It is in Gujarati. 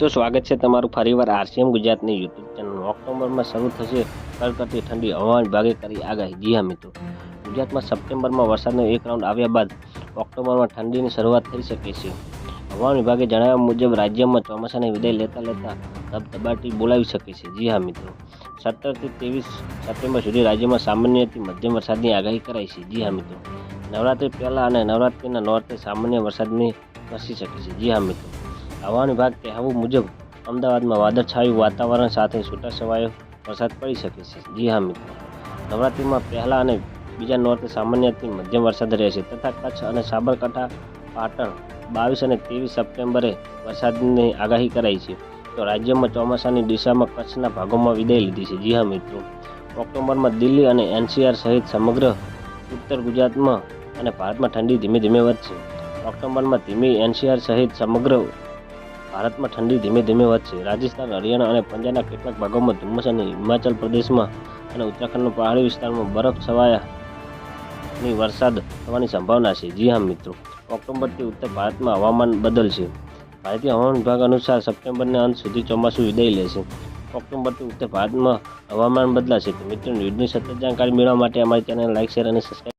મિત્રો સ્વાગત છે તમારું ફરીવાર આરસીએમ ગુજરાતની યુટ્યુબ ચેનલ। ઓક્ટોબરમાં શરૂ થશે કડકડતી ઠંડી, હવામાન વિભાગે કરી આગાહી। જી હા મિત્રો, ગુજરાતમાં સપ્ટેમ્બરમાં વરસાદનો એક રાઉન્ડ આવ્યા બાદ ઓક્ટોબરમાં ઠંડીની શરૂઆત થઈ શકે છે। હવામાન વિભાગે જણાવ્યા મુજબ રાજ્યમાં ચોમાસાની વિદાય લેતા ધબધબાટી બોલાવી શકે છે। જી હા મિત્રો, 17 થી 23 સપ્ટેમ્બર સુધી રાજ્યમાં સામાન્યથી મધ્યમ વરસાદની આગાહી કરાઈ છે। જી હા મિત્રો, નવરાત્રી પહેલા અને નવરાત્રીના નોરતે સામાન્ય વરસાદની વરસી શકે છે। જી હા મિત્રો, હવામાન વિભાગ કહેવું મુજબ અમદાવાદમાં વાદળછાયું વાતાવરણ સાથે છૂટાછવાયો વરસાદ પડી શકે છે। જી હા મિત્રો, નવરાત્રિમાં પહેલા અને બીજા નોરતે સામાન્યથી મધ્યમ વરસાદ રહેશે તથા કચ્છ અને સાબરકાંઠા, પાટણ 22 અને 23 સપ્ટેમ્બરે વરસાદની આગાહી કરાઈ છે। તો રાજ્યમાં ચોમાસાની દિશામાં કચ્છના ભાગોમાં વિદાય લીધી છે। જી હા મિત્રો, ઓક્ટોબરમાં દિલ્હી અને એનસીઆર સહિત સમગ્ર ઉત્તર ગુજરાતમાં અને ભારતમાં ઠંડી ધીમે ધીમે વધશે। ઓક્ટોબરમાં ધીમી એનસીઆર સહિત સમગ્ર ભારતમાં ઠંડી ધીમે ધીમે વધશે। રાજસ્થાન, હરિયાણા અને પંજાબના કેટલાક ભાગોમાં ધુમ્મસ અને હિમાચલ પ્રદેશમાં અને ઉત્તરાખંડના પહાડી વિસ્તારમાં બરફ છવાયાની વરસાદ થવાની સંભાવના છે। જી હા મિત્રો, ઓક્ટોબરથી ઉત્તર ભારતમાં હવામાન બદલશે। ભારતીય હવામાન વિભાગ અનુસાર સપ્ટેમ્બરના અંત સુધી ચોમાસું વિદાય લેશે। ઓક્ટોબરથી ઉત્તર ભારતમાં હવામાન બદલાશે। તો મિત્રો, ન્યૂઝની સતત જાણકારી મેળવવા માટે અમારી ચેનલ લાઇક, શેર અને સબસ્ક્રાઈબ